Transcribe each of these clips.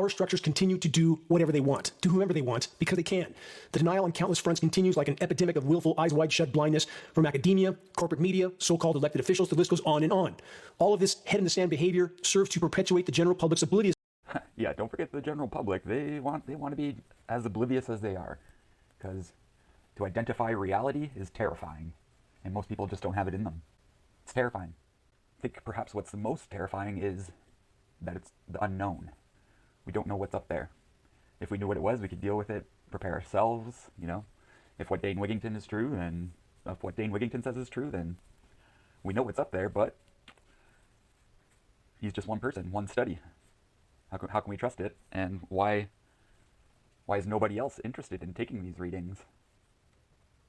power structures continue to do whatever they want, to whomever they want, because they can. The denial on countless fronts continues like an epidemic of willful, eyes wide shut blindness from academia, corporate media, so-called elected officials. The list goes on and on. All of this head-in-the-sand behavior serves to perpetuate the general public's oblivious. Yeah, don't forget the general public. They want to be as oblivious as they are, because to identify reality is terrifying, and most people just don't have it in them. It's terrifying. I think perhaps what's the most terrifying is that it's the unknown. We don't know what's up there. If we knew what it was, we could deal with it, prepare ourselves, you know. If what Dane Wigington is true, and if what Dane Wigington says is true, then we know what's up there, but he's just one person, one study. How can we trust it? And why is nobody else interested in taking these readings?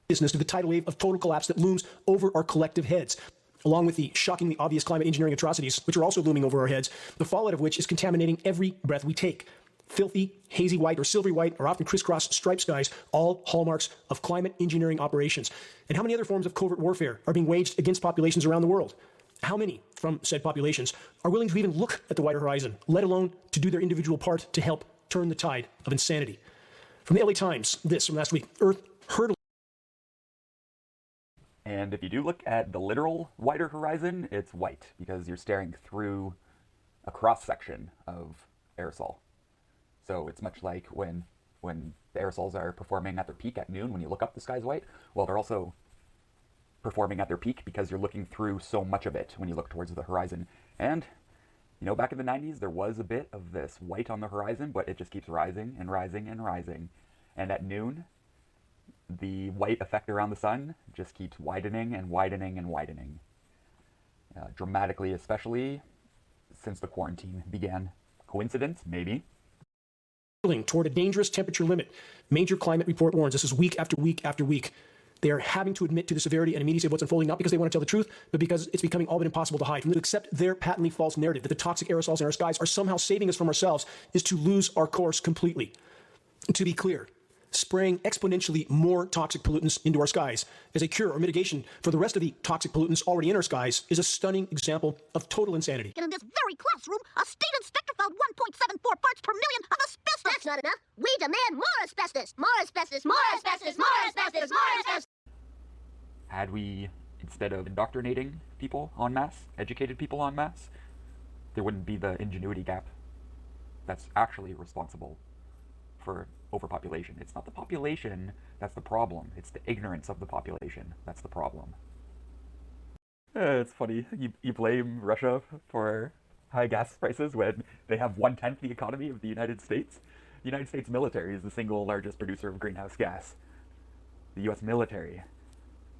Business to the tidal wave of total collapse that looms over our collective heads, along with the shockingly obvious climate engineering atrocities, which are also looming over our heads, the fallout of which is contaminating every breath we take. Filthy, hazy white, or silvery white, or often crisscross striped skies, all hallmarks of climate engineering operations. And how many other forms of covert warfare are being waged against populations around the world? How many from said populations are willing to even look at the wider horizon, let alone to do their individual part to help turn the tide of insanity? From the LA Times, this from last week, Earth hurtling. And if you do look at the literal wider horizon, it's white, because you're staring through a cross-section of aerosol. So it's much like when the aerosols are performing at their peak at noon, when you look up, the sky's white. Well, they're also performing at their peak because you're looking through so much of it when you look towards the horizon. And, you know, back in the 90s, there was a bit of this white on the horizon, but it just keeps rising and rising and rising. And at noon, the white effect around the sun just keeps widening and widening and widening. Dramatically, especially since the quarantine began. Coincidence? Maybe. Toward a dangerous temperature limit. Major climate report warns. This is week after week after week. They are having to admit to the severity and immediacy of what's unfolding, not because they want to tell the truth, but because it's becoming all but impossible to hide. To accept their patently false narrative that the toxic aerosols in our skies are somehow saving us from ourselves is to lose our course completely. To be clear, spraying exponentially more toxic pollutants into our skies as a cure or mitigation for the rest of the toxic pollutants already in our skies is a stunning example of total insanity. In this very classroom, a state inspector found 1.74 parts per million of asbestos. That's not enough. We demand more asbestos. More asbestos. More asbestos. More asbestos. More asbestos. Had we, instead of indoctrinating people en masse, educated people en masse, there wouldn't be the ingenuity gap that's actually responsible for overpopulation. It's not the population that's the problem. It's the ignorance of the population that's the problem. It's funny. You blame Russia for high gas prices when they have 1/10 the economy of the United States. The United States military is the single largest producer of greenhouse gas. The US military,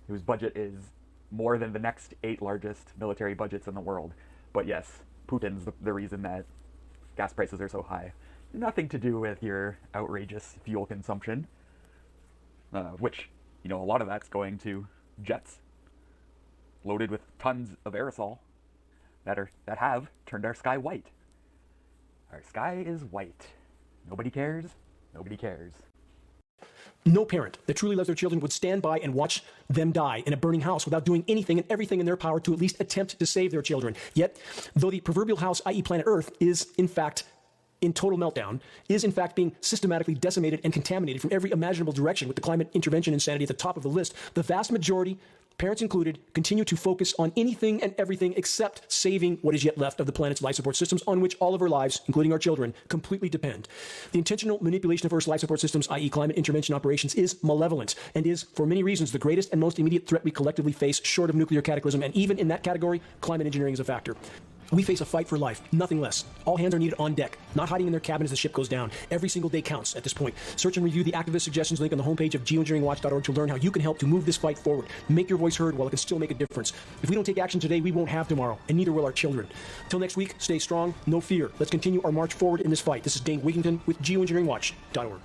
whose budget is more than the next 8 largest military budgets in the world. But yes, Putin's the reason that gas prices are so high. Nothing to do with your outrageous fuel consumption, which, you know, a lot of that's going to jets loaded with tons of aerosol that have turned our sky white. Our sky is white. Nobody cares. Nobody cares. No parent that truly loves their children would stand by and watch them die in a burning house without doing anything and everything in their power to at least attempt to save their children. Yet, though the proverbial house, i.e. planet Earth, is in fact in total meltdown, is in fact being systematically decimated and contaminated from every imaginable direction with the climate intervention insanity at the top of the list, the vast majority, parents included, continue to focus on anything and everything except saving what is yet left of the planet's life support systems on which all of our lives, including our children, completely depend. The intentional manipulation of Earth's life support systems, i.e. climate intervention operations, is malevolent and is, for many reasons, the greatest and most immediate threat we collectively face short of nuclear cataclysm, and even in that category, climate engineering is a factor. We face a fight for life, nothing less. All hands are needed on deck, not hiding in their cabin as the ship goes down. Every single day counts at this point. Search and review the activist suggestions link on the homepage of geoengineeringwatch.org to learn how you can help to move this fight forward. Make your voice heard while it can still make a difference. If we don't take action today, we won't have tomorrow, and neither will our children. Till next week, stay strong, no fear. Let's continue our march forward in this fight. This is Dane Wigington with geoengineeringwatch.org.